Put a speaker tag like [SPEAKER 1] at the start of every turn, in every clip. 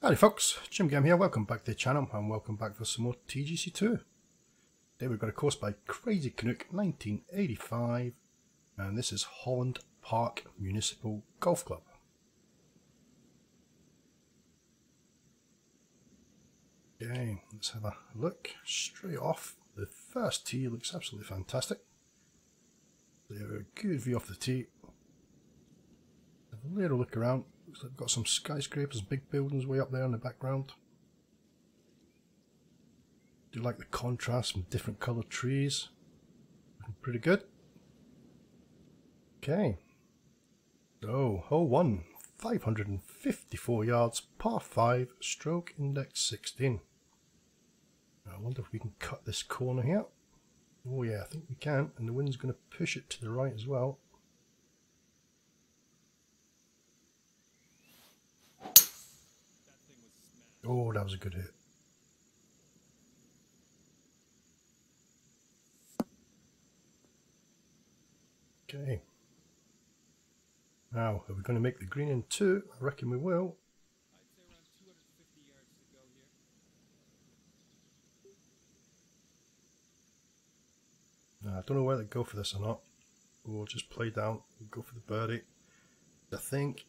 [SPEAKER 1] Howdy folks, Jim Game here, welcome back to the channel and welcome back for some more TGC2. Today we've got a course by Crazycanuck 1985 and this is Holland Park Municipal Golf Club. Okay, let's have a look straight off. The first tee looks absolutely fantastic. They have a good view off the tee. Have a little look around. Looks like we've got some skyscrapers, big buildings way up there in the background. Do like the contrast from different coloured trees. Looking pretty good. Okay. So, hole 1, 554 yards, par 5, stroke index 16. I wonder if we can cut this corner here. Oh yeah, I think we can, and the wind's going to push it to the right as well. Oh, that was a good hit. Okay. Now, are we going to make the green in 2? I reckon we will. I don't know whether to go for this or not. We'll just play down and go for the birdie. I think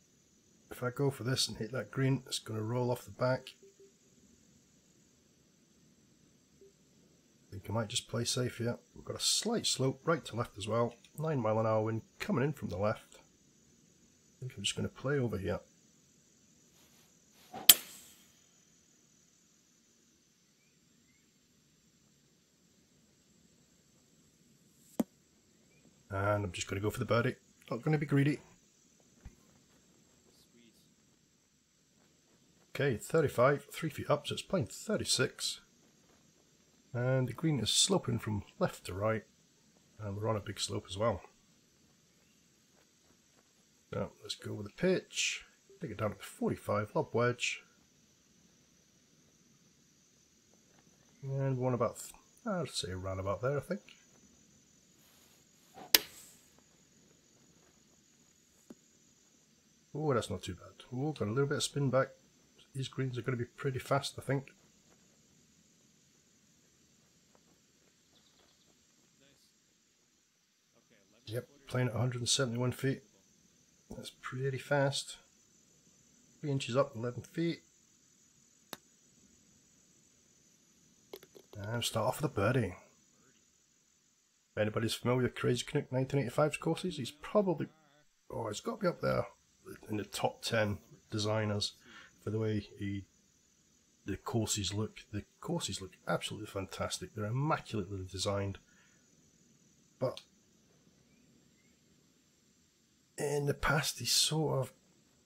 [SPEAKER 1] if I go for this and hit that green, it's going to roll off the back. I think I might just play safe here. We've got a slight slope right to left as well. 9 mile an hour wind coming in from the left. I think I'm just going to play over here. And I'm just going to go for the birdie. Not going to be greedy. Okay, 35, 3 feet up, so it's playing 36. And the green is sloping from left to right. And we're on a big slope as well. So let's go with the pitch. Take it down to 45, lob wedge. And one about, I'd say around about there, I think. Oh, that's not too bad. Oh, got a little bit of spin back. These greens are going to be pretty fast, I think. Yep, playing at 171 feet. That's pretty fast. 3 inches up, 11 feet. And start off with a birdie. If anybody's familiar with Crazycanuck 1985's courses, he's probably, oh, it's got to be up there in the top 10 designers for the way the courses look. The courses look absolutely fantastic. They're immaculately designed. But in the past, he sort of,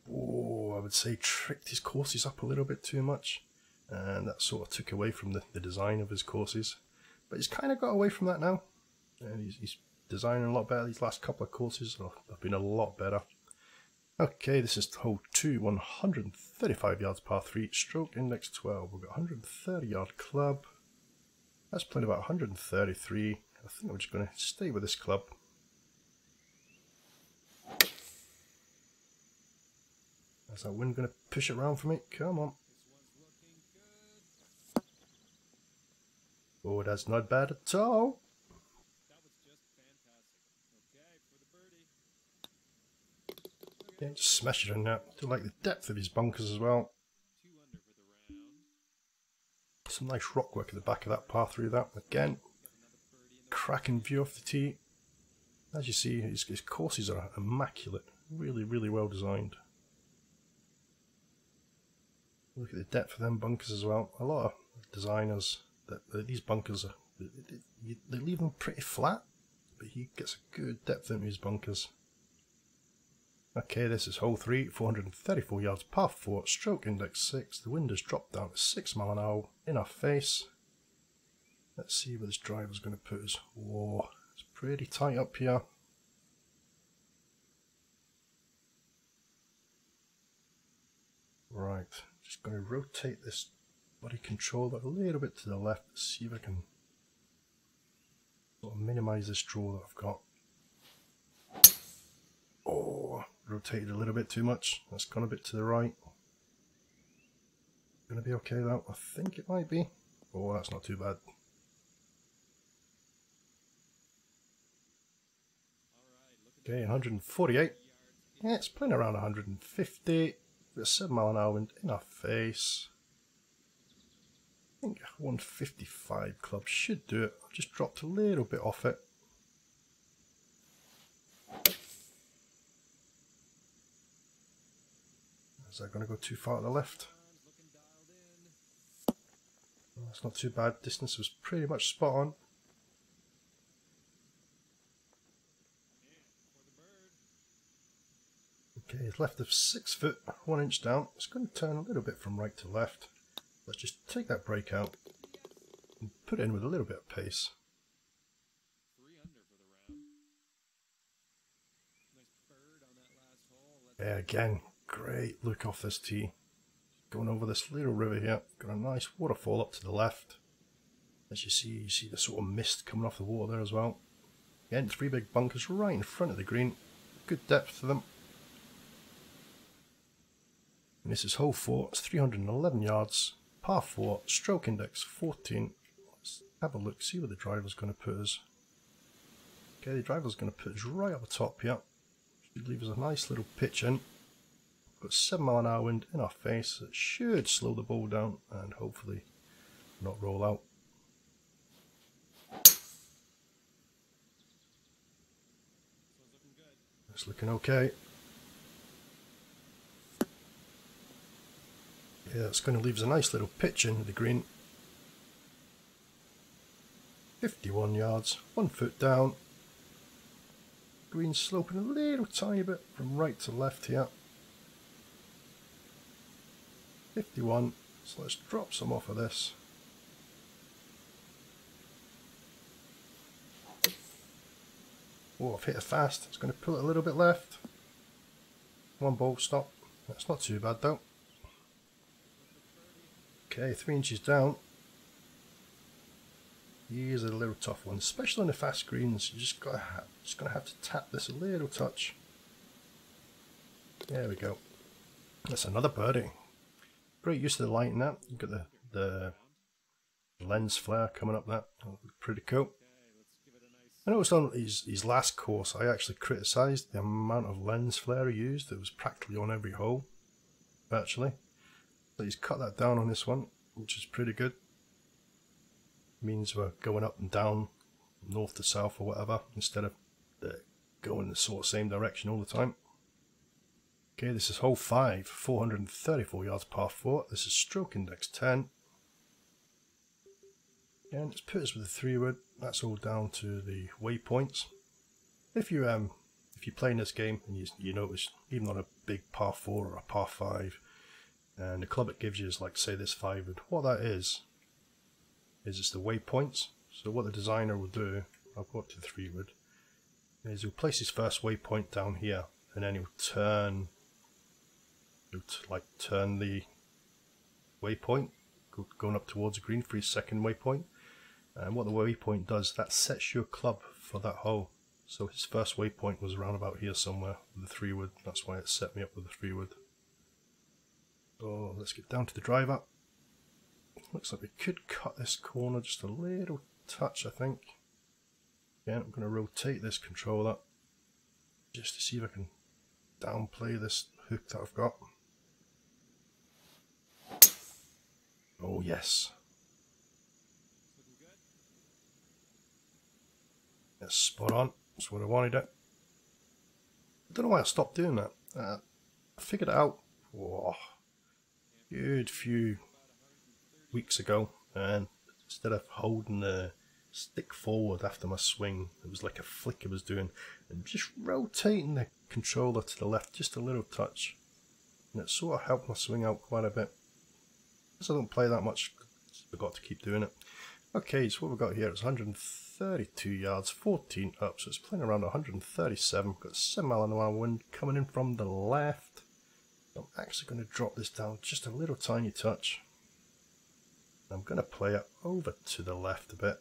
[SPEAKER 1] I would say, tricked his courses up a little bit too much, and that sort of took away from the design of his courses. But he's kind of got away from that now, and he's designing a lot better. These last couple of courses have been a lot better. Okay, this is hole 2, 135 yards, par 3, stroke index 12. We've got 130 yard club. That's playing about 133. I think I'm just going to stay with this club. Is that wind going to push it around for me? Come on. Oh, that's not bad at all. Yeah, just smash it in there. I do like the depth of his bunkers as well. Some nice rock work at the back of that par 3 that. Again, cracking view off the tee. As you see, his courses are immaculate. Really, really well designed. Look at the depth of them bunkers as well. A lot of designers, these bunkers, they leave them pretty flat, but he gets a good depth into his bunkers. Okay, this is hole 3, 434 yards, par 4, stroke index 6. The wind has dropped down to 6 mile an hour in our face. Let's see where this driver's going to put us. Whoa, it's pretty tight up here. Right, just going to rotate this body controller a little bit to the left to see if I can sort of minimise this draw that I've got. Oh, rotated a little bit too much. That's gone a bit to the right. Gonna be okay though. I think it might be. Oh, that's not too bad. Okay, 148. Yeah, it's playing around 150. With a 7 mile an hour wind in our face. I think 155 club should do it. I've just dropped a little bit off it. Is that going to go too far to the left? That's not too bad. Distance was pretty much spot on. Okay, it's left of 6 foot, 1 inch down. It's going to turn a little bit from right to left. Let's just take that break out and put it in with a little bit of pace. Yeah, again, great look off this tee. Going over this little river here. Got a nice waterfall up to the left. As you see the sort of mist coming off the water there as well. Again, 3 big bunkers right in front of the green. Good depth to them. And this is hole 4. It's 311 yards. Par 4. Stroke index 14. Let's have a look. See where the driver's going to put us. Okay, the driver's going to put us right up the top here. Should leave us a nice little pitch in. Got 7 mile an hour wind in our face. It should slow the ball down and hopefully not roll out. It's looking okay. Yeah, it's going to leave us a nice little pitch in with the green. 51 yards, 1 foot down. Green sloping a little tiny bit from right to left here. 51, so let's drop some off of this. Oh, I've hit it fast. It's going to pull it a little bit left. 1 ball stop. That's not too bad though. Okay, 3 inches down. Here's a little tough one, especially on the fast greens. You just gonna have to tap this a little touch. There we go. That's another birdie. Great use of the light in that. You've got the lens flare coming up there. Pretty cool. I noticed on his last course, I actually criticised the amount of lens flare he used. It was practically on every hole, virtually. So he's cut that down on this one, which is pretty good. Means we're going up and down, north to south or whatever, instead of going the sort of same direction all the time. Okay, this is hole 5, 434 yards par 4. This is stroke index 10. And let's put us with the 3-wood. That's all down to the waypoints. If you're playing this game and you notice, even on a big par 4 or a par 5, and the club it gives you is like, say, this 5-wood. What that is it's the waypoints. So what the designer will do, I'll go up to the 3-wood, is he'll place his first waypoint down here, and then he'll turn the waypoint, going up towards the green for his second waypoint. And what the waypoint does, that sets your club for that hole. So his first waypoint was around about here somewhere with the 3-wood. That's why it set me up with the 3-wood. So let's get down to the driver. Looks like we could cut this corner just a little touch, I think. Again, I'm going to rotate this controller just to see if I can downplay this hook that I've got. Oh yes. That's spot on. That's what I wanted it. I don't know why I stopped doing that. I figured it out. Whoa. Good few weeks ago, and instead of holding the stick forward after my swing, it was like a flick I was doing, and just rotating the controller to the left just a little touch, and it sort of helped my swing out quite a bit. Because I don't play that much, I forgot to keep doing it. Okay, so what we've got here is 132 yards, 14 up, so it's playing around 137. Got a 7 mile an hour wind coming in from the left. I'm actually going to drop this down just a little tiny touch. I'm going to play it over to the left a bit.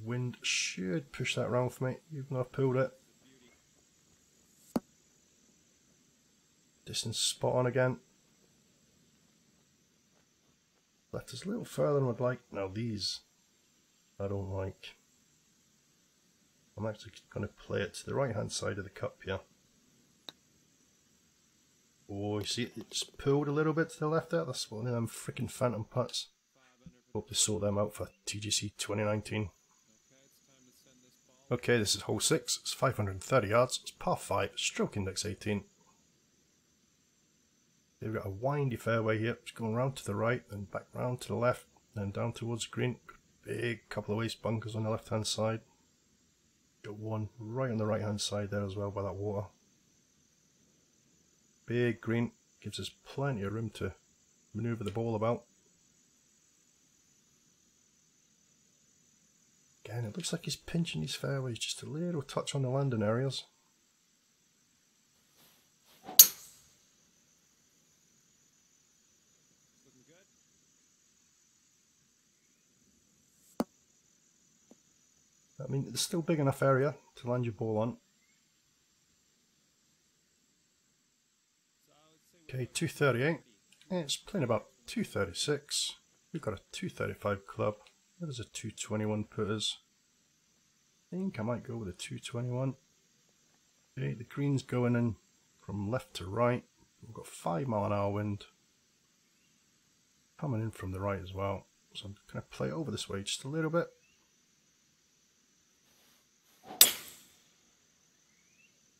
[SPEAKER 1] Wind wind should push that round for me, even though I've pulled it. Distance spot on again. Left us a little further than I'd like. Now these I don't like. I'm actually going to play it to the right hand side of the cup here. Oh, you see it just pulled a little bit to the left there. That's one of them freaking phantom putts. Hope they sort them out for TGC 2019. Okay, this is hole 6. It's 530 yards. It's par 5, stroke index 18. We've got a windy fairway here. It's going round to the right, then back round to the left, then down towards the green. Big couple of waste bunkers on the left hand side. Got one right on the right hand side there as well by that water. Big green, gives us plenty of room to manoeuvre the ball about. Again, it looks like he's pinching these fairways just a little touch on the landing areas. I mean, it's still big enough area to land your ball on. Okay, 238. It's playing about 236. We've got a 235 club. Where does a 221 put us? I think I might go with a 221. Okay, the green's going in from left to right. We've got 5 mile an hour wind. Coming in from the right as well. So I'm going to play over this way just a little bit.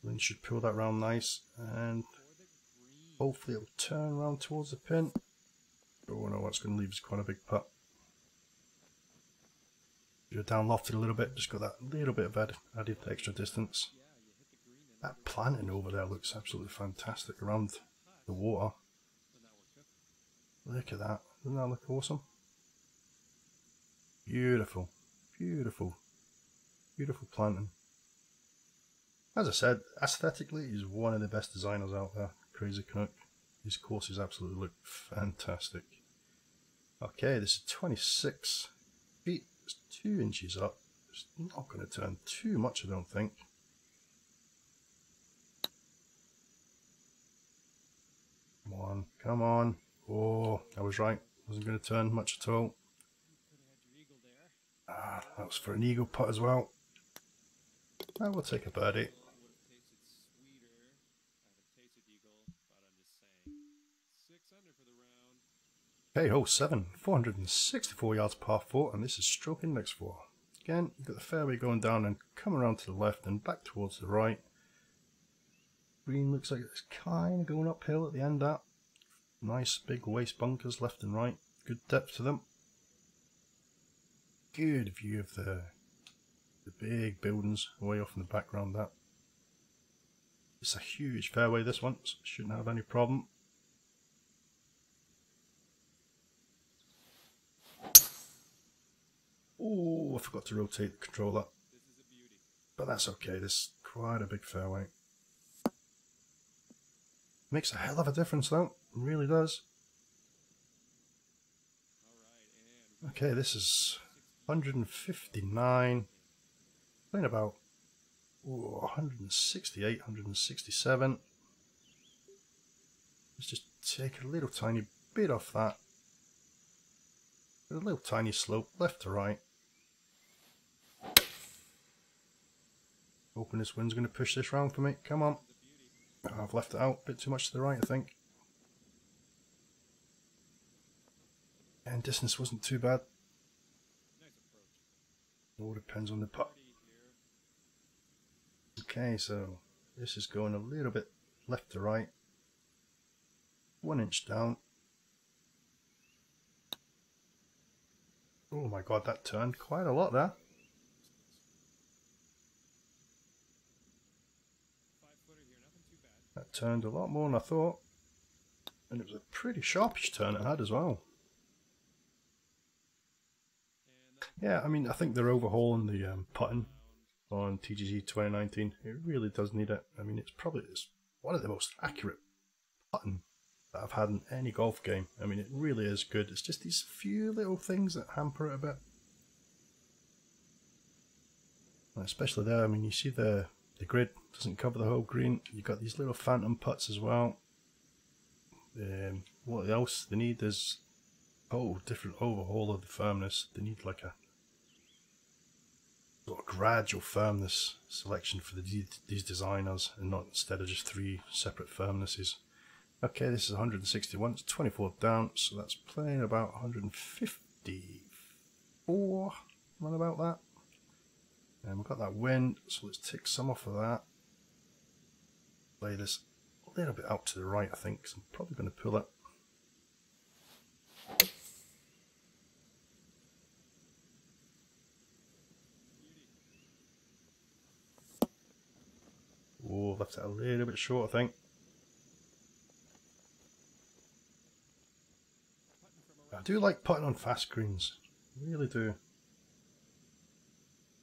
[SPEAKER 1] Wind should pull that round nice, and hopefully it'll turn around towards the pin. Oh no, that's going to leave us quite a big putt. You're down lofted a little bit, just got that little bit of added extra distance. That planting over there looks absolutely fantastic around the water. Look at that, doesn't that look awesome? Beautiful, beautiful, beautiful planting. As I said, aesthetically he's one of the best designers out there, Crazycanuck. His courses absolutely look fantastic. Okay, this is 26 feet, it's 2 inches up. It's not going to turn too much, I don't think. Come on, come on. Oh, I was right, wasn't going to turn much at all. Ah, that was for an eagle putt as well. I will take a birdie. Okay, hole 7, 464 yards par 4, and this is stroke index 4. Again, you've got the fairway going down and come around to the left and back towards the right. Green looks like it's kind of going uphill at the end there. Nice big waste bunkers left and right, good depth to them. Good view of the big buildings way off in the background there. It's a huge fairway this one, so shouldn't have any problem. Oh, I forgot to rotate the controller. But that's okay, this is quite a big fairway. Makes a hell of a difference though, it really does. Okay, this is 159. Playing about 168, 167. Let's just take a little tiny bit off that. A little tiny slope, left to right. Hoping this wind's going to push this round for me. Come on. Oh, I've left it out a bit too much to the right, I think. And distance wasn't too bad. It all depends on the putt. Okay, so this is going a little bit left to right. 1 inch down. Oh my god, that turned quite a lot there. That turned a lot more than I thought. And it was a pretty sharpish turn it had as well. Yeah, I mean, I think they're overhauling the putting on TGC 2019. It really does need it. I mean, it's one of the most accurate putting that I've had in any golf game. I mean, it really is good. It's just these few little things that hamper it a bit. Especially there, I mean, you see the grid doesn't cover the whole green. You've got these little phantom putts as well. What else they need is different overhaul of the firmness. They need like a sort of gradual firmness selection for these designers, and not instead of just 3 separate firmnesses. Okay, this is 161, it's 24 down, so that's playing about 154, around about that. And we've got that wind, so let's take some off of that. Play this a little bit out to the right, I think, because I'm probably going to pull it. Oh, left it a little bit short, I think. I do like putting on fast greens, I really do.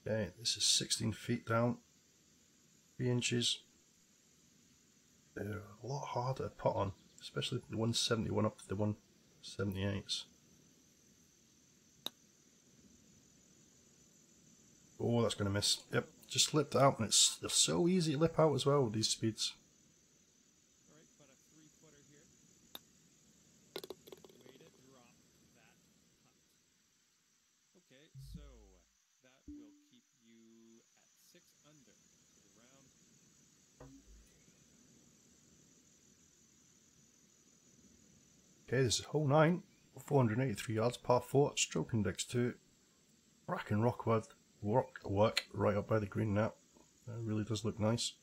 [SPEAKER 1] Okay, this is 16 feet down, 3 inches. They're a lot harder to putt on, especially the 171 up to the 178s. Oh, that's going to miss. Yep, just lipped out, and it's so easy to lip out as well with these speeds. Okay, this is hole 9, 483 yards, par 4, stroke index 2. Rack and rock work right up by the green net. That really does look nice.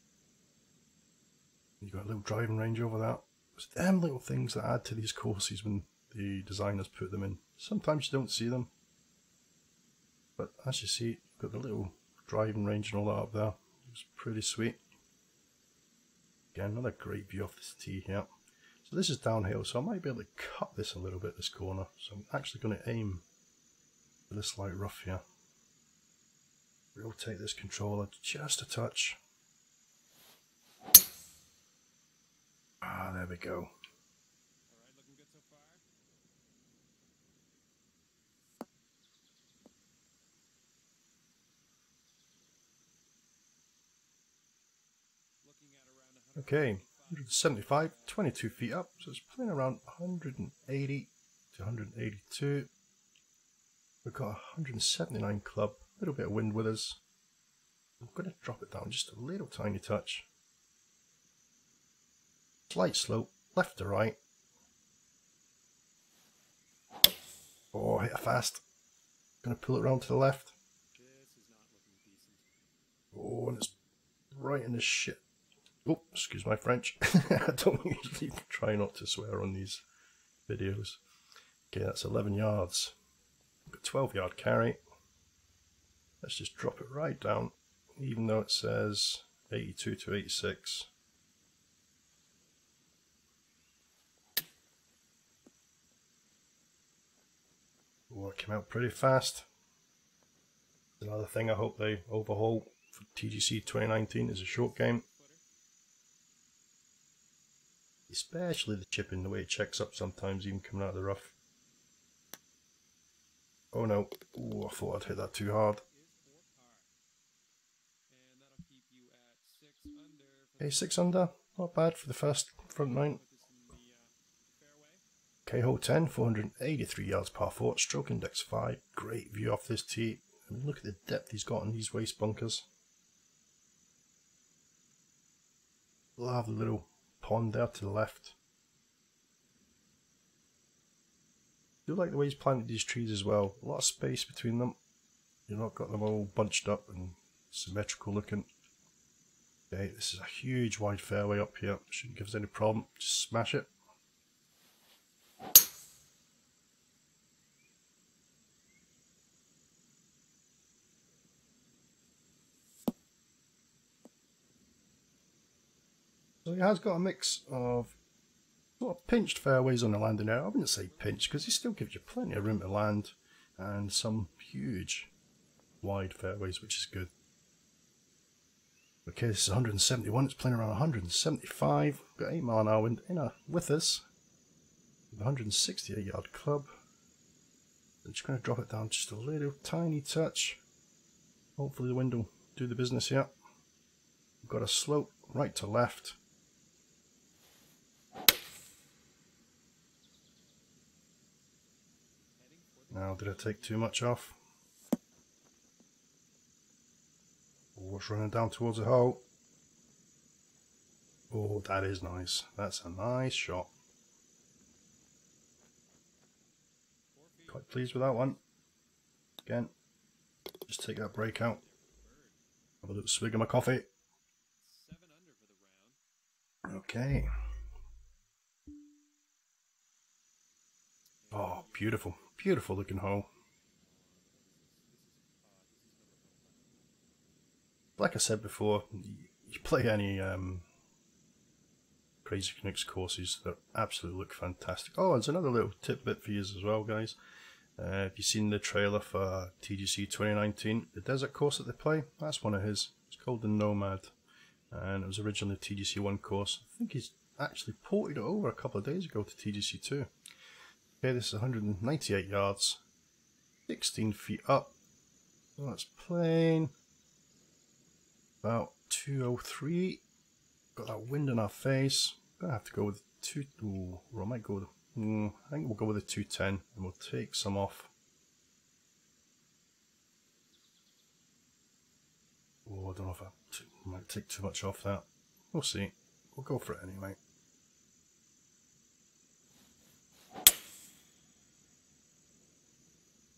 [SPEAKER 1] You've got a little driving range over that. It's them little things that add to these courses when the designers put them in. Sometimes you don't see them, but as you see, you've got the little driving range and all that up there. It's pretty sweet. Again, another great view off this tee here. So this is downhill, so I might be able to cut this a little bit, this corner. So I'm actually going to aim for this light rough here. Rotate this controller just a touch. Ah, there we go. Okay, 175, 22 feet up, so it's playing around 180 to 182. We've got 179 club, a little bit of wind with us. I'm going to drop it down just a little tiny touch. Slight slope, left to right. Oh, hit it fast. Going to pull it around to the left. Oh, and it's right in the shit. Oh, excuse my French. I don't usually try not to swear on these videos. Okay, that's 11 yards. A 12-yard carry. Let's just drop it right down, even though it says 82 to 86. Oh, it came out pretty fast. Another thing I hope they overhaul for TGC 2019 is a short game. Especially the chipping, the way it checks up sometimes, even coming out of the rough. Oh no, oh, I thought I'd hit that too hard. Okay, 6 under, not bad for the first front 9. Okay, hole 10, 483 yards par 4, stroke index 5. Great view off this tee. I mean, look at the depth he's got in these waste bunkers. Lovely little pond there to the left. I do like the way he's planted these trees as well. A lot of space between them. You've not got them all bunched up and symmetrical looking. Okay, this is a huge wide fairway up here. Shouldn't give us any problem. Just smash it. So he has got a mix of sort of pinched fairways on the landing area. I wouldn't say pinched because he still gives you plenty of room to land, and some huge wide fairways, which is good. Okay, this is 171, it's playing around 175. Got 8 mile an hour wind with us. 168 yard club. I'm just going to drop it down just a little tiny touch. Hopefully the wind will do the business here. We've got a slope right to left. Now, did I take too much off? Oh, it's running down towards the hole. Oh, that is nice. That's a nice shot. Quite pleased with that one. Again, just take that break out. Have a little swig of my coffee. Okay. Oh, beautiful. Beautiful looking hole. Like I said before, you play any Crazycanuck courses that absolutely look fantastic. Oh, there's another little tidbit for you as well, guys. If you've seen the trailer for TGC 2019, the desert course that they play, that's one of his. It's called the Nomad, and it was originally a TGC 1 course. I think he's actually ported it over a couple of days ago to TGC 2. Okay, this is 198 yards, 16 feet up. So that's plain. About 203. Got that wind in our face. Gonna have to go with or I might go with. I think we'll go with a 210, and we'll take some off. Oh, I don't know if I might take too much off that. We'll see. We'll go for it anyway.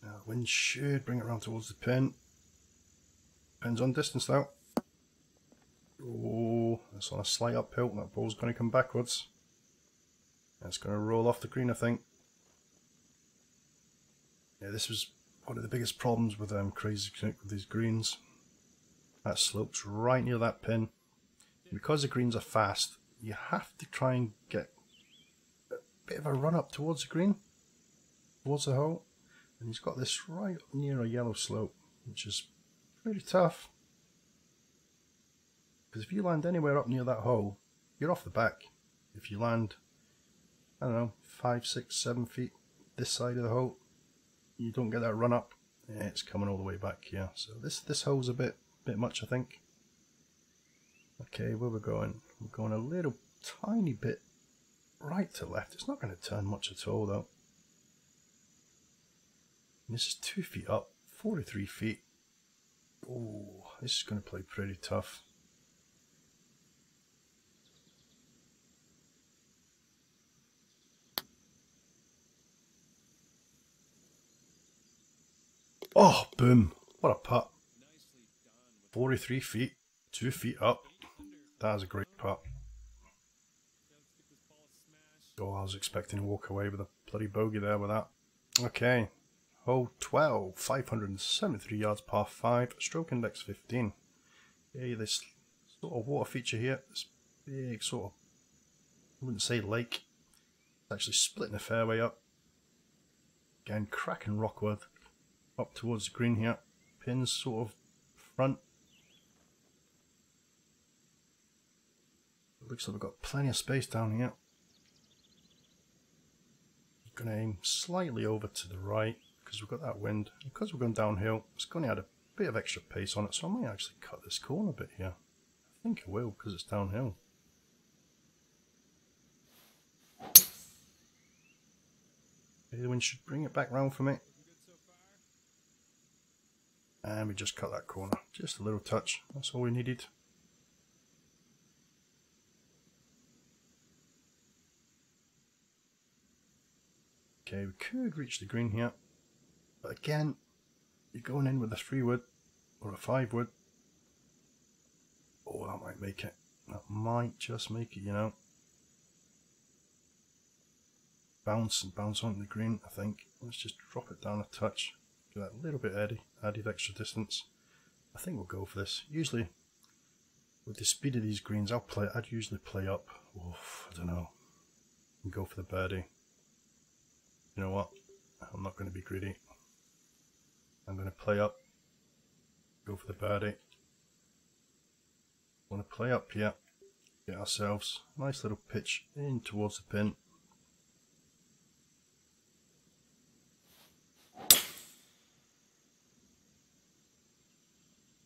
[SPEAKER 1] Now, the wind should bring it around towards the pin. Depends on distance though. Oh, that's on a slight uphill. That ball's going to come backwards. It's going to roll off the green, I think. Yeah, this was one of the biggest problems with Crazycanuck with these greens. That slopes right near that pin. And because the greens are fast, you have to try and get a bit of a run up towards the green, towards the hole. And he's got this right near a yellow slope, which is pretty tough. Because if you land anywhere up near that hole, you're off the back. If you land, I don't know, 5, 6, 7 feet this side of the hole, you don't get that run up. It's coming all the way back here. So this hole's a bit much, I think. Okay, where we're going? We're going a little tiny bit right to left. It's not going to turn much at all though. And this is 2 feet up, 43 feet. Oh, this is going to play pretty tough. Oh, boom. What a putt. 43 feet, 2 feet up. That is a great putt. Oh, I was expecting to walk away with a bloody bogey there with that. Okay. Hole 12, 573 yards, par 5, stroke index 15. Okay, this sort of water feature here, this big sort of, I wouldn't say lake. It's actually splitting the fairway up. Again, cracking rockwood. Up towards the green here, pins sort of front. It looks like we've got plenty of space down here. I'm going to aim slightly over to the right because we've got that wind. Because we're going downhill, it's going to add a bit of extra pace on it, so I might actually cut this corner a bit here. I think I will because it's downhill. Okay, the wind should bring it back round for me. And we just cut that corner, just a little touch, that's all we needed. Okay, we could reach the green here, but again, you're going in with a 3 wood or a 5 wood. Oh, that might make it. That might just make it, you know. Bounce and bounce onto the green, I think. Let's just drop it down a touch. Give that a little bit added extra distance. I think we'll go for this. Usually, with the speed of these greens, I'd usually play up. Oof, I don't know. And go for the birdie. You know what? I'm not going to be greedy. I'm going to play up. Go for the birdie. Want to play up here. Get ourselves a nice little pitch in towards the pin.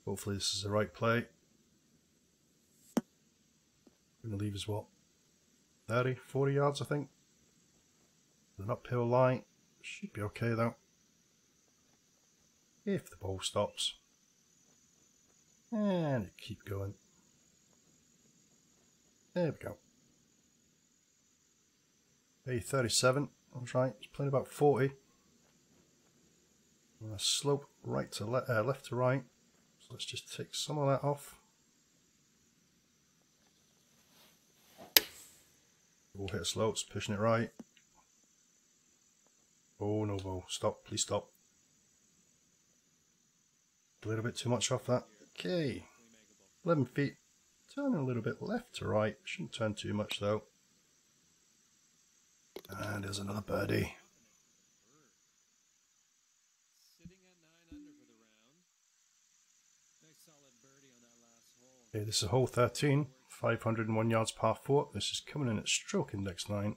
[SPEAKER 1] Hopefully this is the right play. I'm going to leave us what? 30, 40 yards I think. An uphill lie. Should be okay though. If the ball stops. And keep going. There we go. Hey, 37. I was right. It's playing about 40. I'm going to slope right to left to right. So let's just take some of that off. We'll hit slow. It's pushing it right. Oh no, ball. Stop. Please stop. A little bit too much off that. Okay. 11 feet. Turning a little bit left to right. Shouldn't turn too much though. And there's another birdie. Okay, this is hole 13, 501 yards par 4. This is coming in at stroke index 9.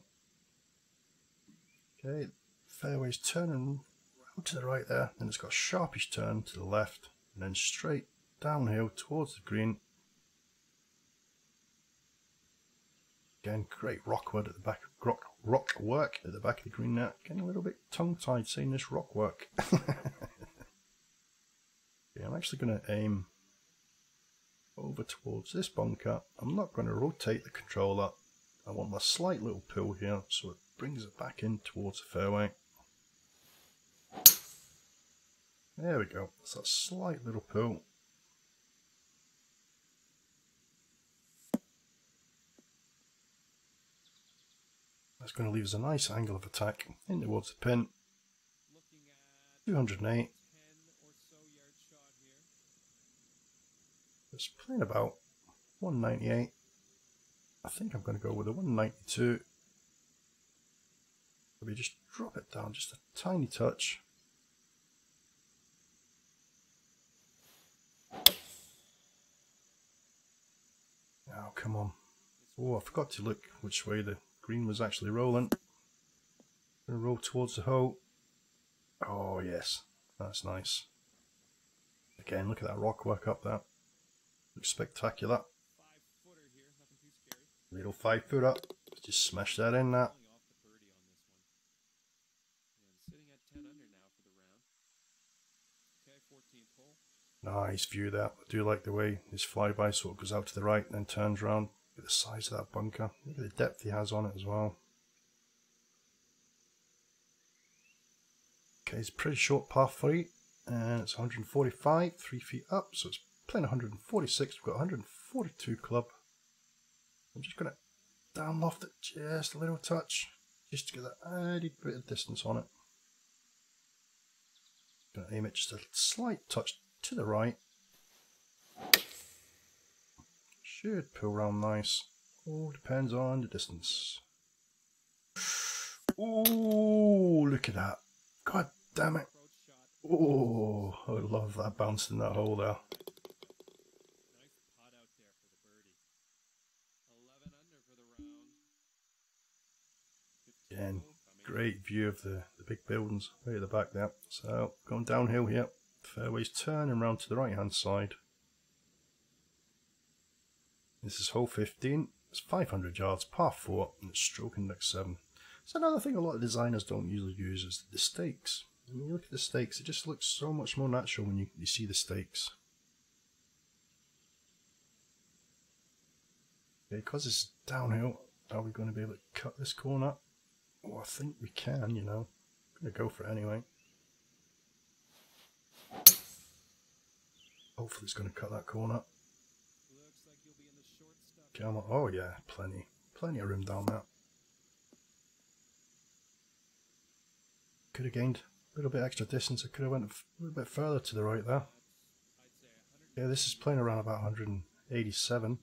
[SPEAKER 1] Okay, fairways turning round to the right there. Then it's got a sharpish turn to the left. And then straight downhill towards the green. Again, great rock work at the back. Rock work at the back of the green now. Getting a little bit tongue-tied saying this rock work. Okay, I'm actually going to aim over towards this bunker. I'm not going to rotate the controller. I want a slight little pull here, so it brings it back in towards the fairway. There we go. That's a slight little pull. That's going to leave us a nice angle of attack in towards the pin. 208. It's playing about 198. I think I'm going to go with a 192. Maybe just drop it down just a tiny touch. Oh, come on. Oh, I forgot to look which way the green was actually rolling. Going to roll towards the hole. Oh, yes. That's nice. Again, look at that rock work up there. Looks spectacular. Little 5 foot up. Just smash that in that. Nice view that. I do like the way this flyby sort of goes out to the right and then turns around. Look at the size of that bunker. Look at the depth he has on it as well. Okay, it's a pretty short par 3 and it's 145, 3 feet up, so it's playing 146. We've got 142 club. I'm just going to down loft it just a little touch, just to get that added bit of distance on it. Going to aim it just a slight touch to the right. Should pull round nice. All depends on the distance. Oh, look at that. God damn it. Oh, I love that bounce in that hole there. Again, great view of the big buildings right at the back there. So, going downhill here. Fairways turning round to the right hand side. This is hole 15. It's 500 yards, par 4, and it's stroke index 7. So another thing a lot of designers don't usually use is the stakes. When you look at the stakes, it just looks so much more natural when you see the stakes. Okay, because it's downhill, are we going to be able to cut this corner? Oh, I think we can, you know. I'm going to go for it anyway. Hopefully it's going to cut that corner. Come on. Oh yeah, plenty of room down there. Could have gained a little bit extra distance. I could have went a little bit further to the right there. Yeah, this is playing around about 187.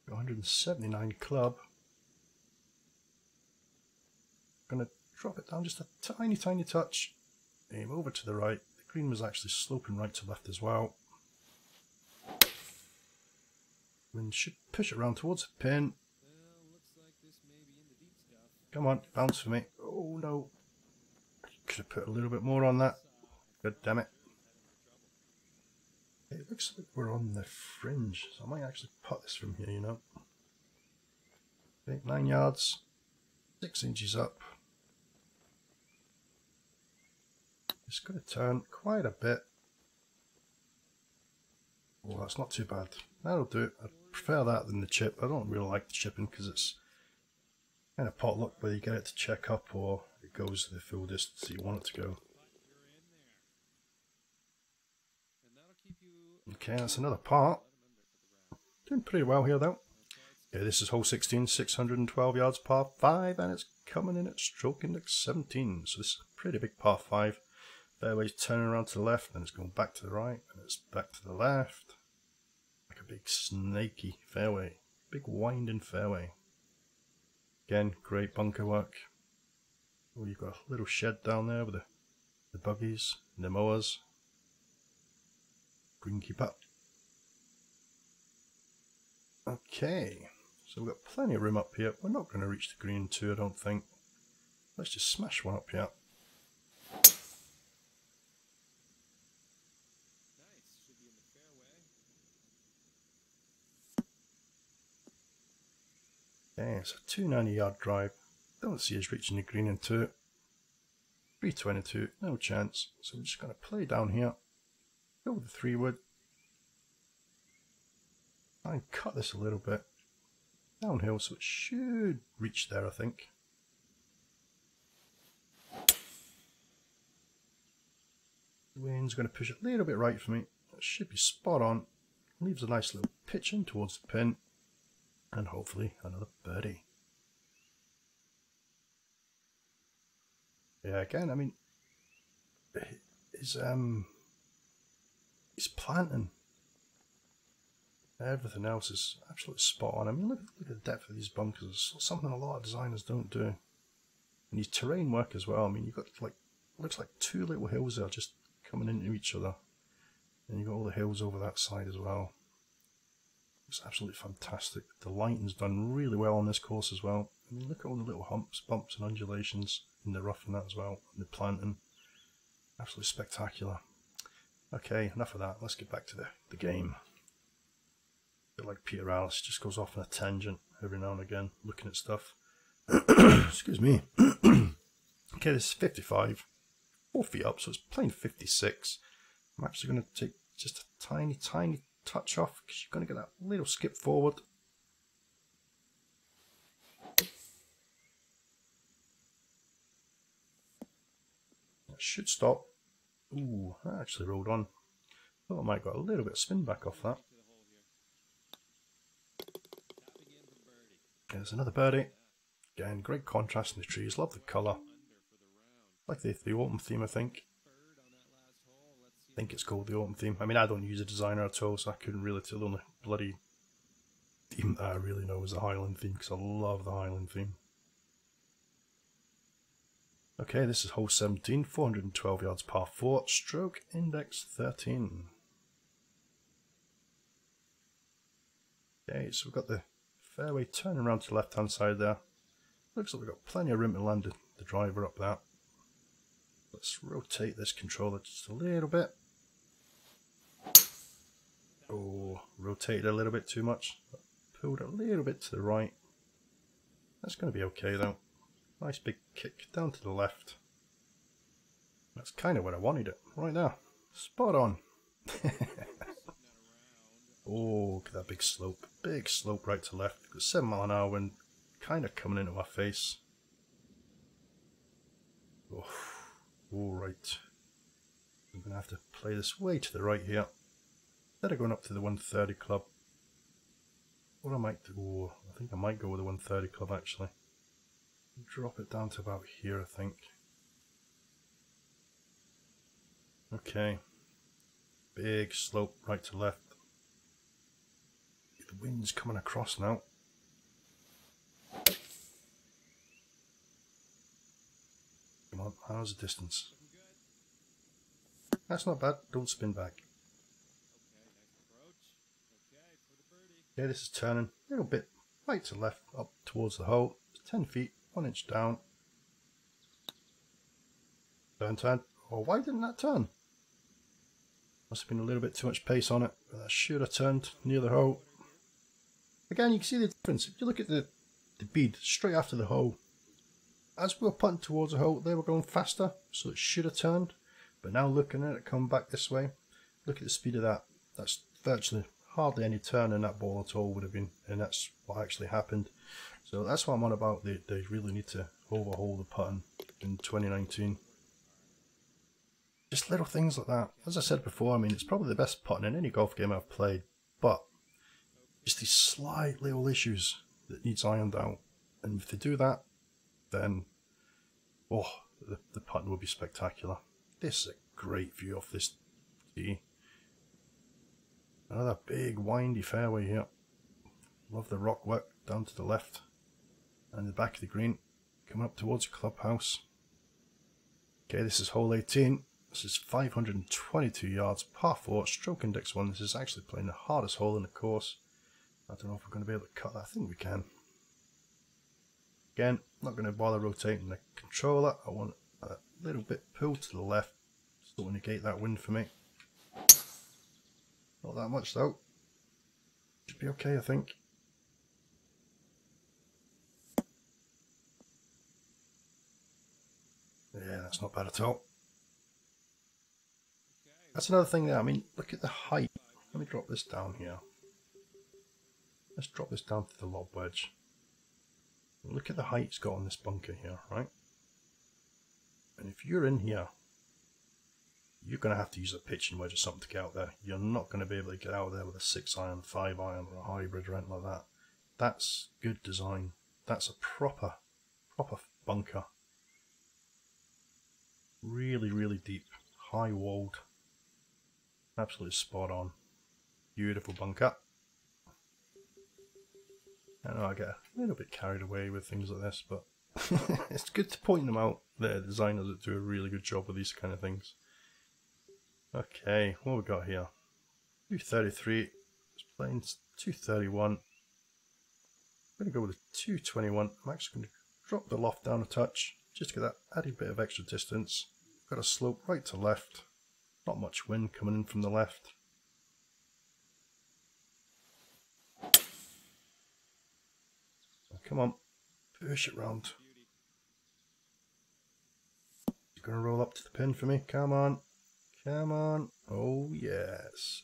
[SPEAKER 1] 179 club. Gonna drop it down just a tiny touch. Aim over to the right. The green was actually sloping right to left as well. And should push it around towards the pin. Come on, bounce for me. Oh no. Could have put a little bit more on that. God damn it. It looks like we're on the fringe, so I might actually putt this from here, you know. Okay, 9 yards, 6 inches up. It's going to turn quite a bit. Oh, that's not too bad. That'll do it. I prefer that than the chip. I don't really like the chipping because it's kind of potluck whether you get it to check up or it goes the full distance that you want it to go. Okay, that's another part. Doing pretty well here though. Okay, this is hole 16, 612 yards par 5, and it's coming in at stroke index 17. So this is a pretty big par 5. Fairway's turning around to the left, and it's going back to the right, and it's back to the left. Like a big snaky fairway. Big winding fairway. Again, great bunker work. Oh, you've got a little shed down there with the buggies and the mowers. Greenkeeper. Okay, so we've got plenty of room up here. We're not going to reach the green too, I don't think. Let's just smash one up here. Okay, it's a 290-yard drive. Don't see us reaching the green in two. 322, no chance. So we're just going to play down here. Go with the 3-wood. Try and cut this a little bit. Downhill, so it should reach there, I think. The wind's going to push it a little bit right for me. That should be spot on. Leaves a nice little pitch in towards the pin. And hopefully another birdie. Yeah, again, I mean, he's planting. Everything else is absolutely spot on. I mean, look at the depth of these bunkers. It's something a lot of designers don't do. And his terrain work as well. I mean, you've got like, looks like 2 little hills there just coming into each other. And you've got all the hills over that side as well. It's absolutely fantastic. The lighting's done really well on this course as well. I mean, look at all the little humps, bumps and undulations in the rough and that as well. And the planting. Absolutely spectacular. Okay, enough of that. Let's get back to the game. A bit like Peter Alice, just goes off on a tangent every now and again, looking at stuff. Excuse me. Okay, this is 55. 4 feet up, so it's playing 56. I'm actually going to take just a tiny touch off because you're going to get that little skip forward. That should stop. Ooh, that actually rolled on. Thought I might got a little bit of spin back off that. Okay, there's another birdie. Again, great contrast in the trees. Love the colour. Like the autumn theme, I think. I think it's called the autumn theme. I mean, I don't use a designer at all, so I couldn't really tell. The only bloody theme that I really know is the Highland theme, because I love the Highland theme. Okay, this is hole 17, 412 yards par 4, stroke index 13. Okay, so we've got the fairway turning around to the left hand side there. Looks like we've got plenty of room to land the driver up there. Let's rotate this controller just a little bit. Oh, rotated a little bit too much. Pulled it a little bit to the right. That's going to be okay though. Nice big kick down to the left. That's kind of where I wanted it, right there. Spot on. Oh, look at that big slope. Big slope right to left. Got 7 mile an hour wind kind of coming into my face. Oh, alright. I'm going to have to play this way to the right here. Instead of going up to the 130 club. What I might do, oh, I think I might go with the 130 club actually. Drop it down to about here, I think. Okay. Big slope right to left. The wind's coming across now. Come on, how's the distance? That's not bad, don't spin back. Okay, this is turning a little bit right to left up towards the hole. It's 10 feet, 1 inch down. Turn. Oh, why didn't that turn? I Must have been a little bit too much pace on it, but that should have turned near the hole. Again, you can see the difference. If you look at the bead straight after the hole, as we were putting towards the hole, they were going faster, so it should have turned. But now looking at it come back this way, look at the speed of that. That's virtually hardly any turn in that ball at all would have been, and that's what actually happened. So that's what I'm on about. They really need to overhaul the putting in 2019. Just little things like that. As I said before, I mean, it's probably the best putting in any golf game I've played, but just these slight little issues that needs ironed out. And if they do that, then oh, the putting will be spectacular. This is a great view off this tee. Another big windy fairway here. Love the rock work down to the left and the back of the green, coming up towards the clubhouse. Okay, this is hole 18. This is 522 yards, par 4, stroke index 1. This is actually playing the hardest hole in the course. I don't know if we're going to be able to cut that. I think we can. Again, not going to bother rotating the controller. I want a little bit pulled to the left, just to negate that wind for me. Not that much though. Should be okay, I think. Yeah, that's not bad at all. That's another thing there. I mean, look at the height. Let me drop this down here. Let's drop this down to the lob wedge. Look at the height it's got on this bunker here, right? And if you're in here, you're going to have to use a pitching wedge or something to get out there. You're not going to be able to get out there with a 6-iron, 5-iron or a hybrid or anything like that. That's good design. That's a proper bunker. Really, really deep, high walled. Absolutely spot on. Beautiful bunker. I know I get a little bit carried away with things like this, but it's good to point them out. The designers that do a really good job with these kind of things. Okay, what we got here? 233. It's playing 231. I'm going to go with a 221. I'm actually going to drop the loft down a touch just to get that added bit of extra distance. Got a slope right to left. Not much wind coming in from the left. Come on, push it round. You're going to roll up to the pin for me. Come on. Come on. Oh, yes.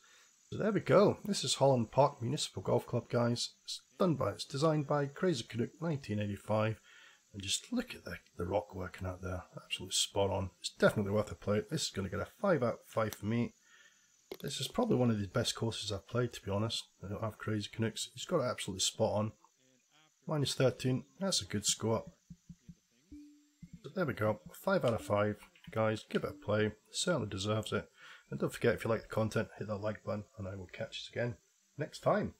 [SPEAKER 1] So there we go. This is Holland Park Municipal Golf Club, guys. It's designed by Crazycanuck 1985. And just look at the rock working out there. Absolutely spot on. It's definitely worth a play. This is going to get a 5 out of 5 for me. This is probably one of the best courses I've played, to be honest. I don't have Crazycanucks. He's got it absolutely spot on. Minus 13, that's a good score. But there we go, 5 out of 5. Guys, give it a play, it certainly deserves it. And don't forget, if you like the content, hit that like button, and I will catch you again next time.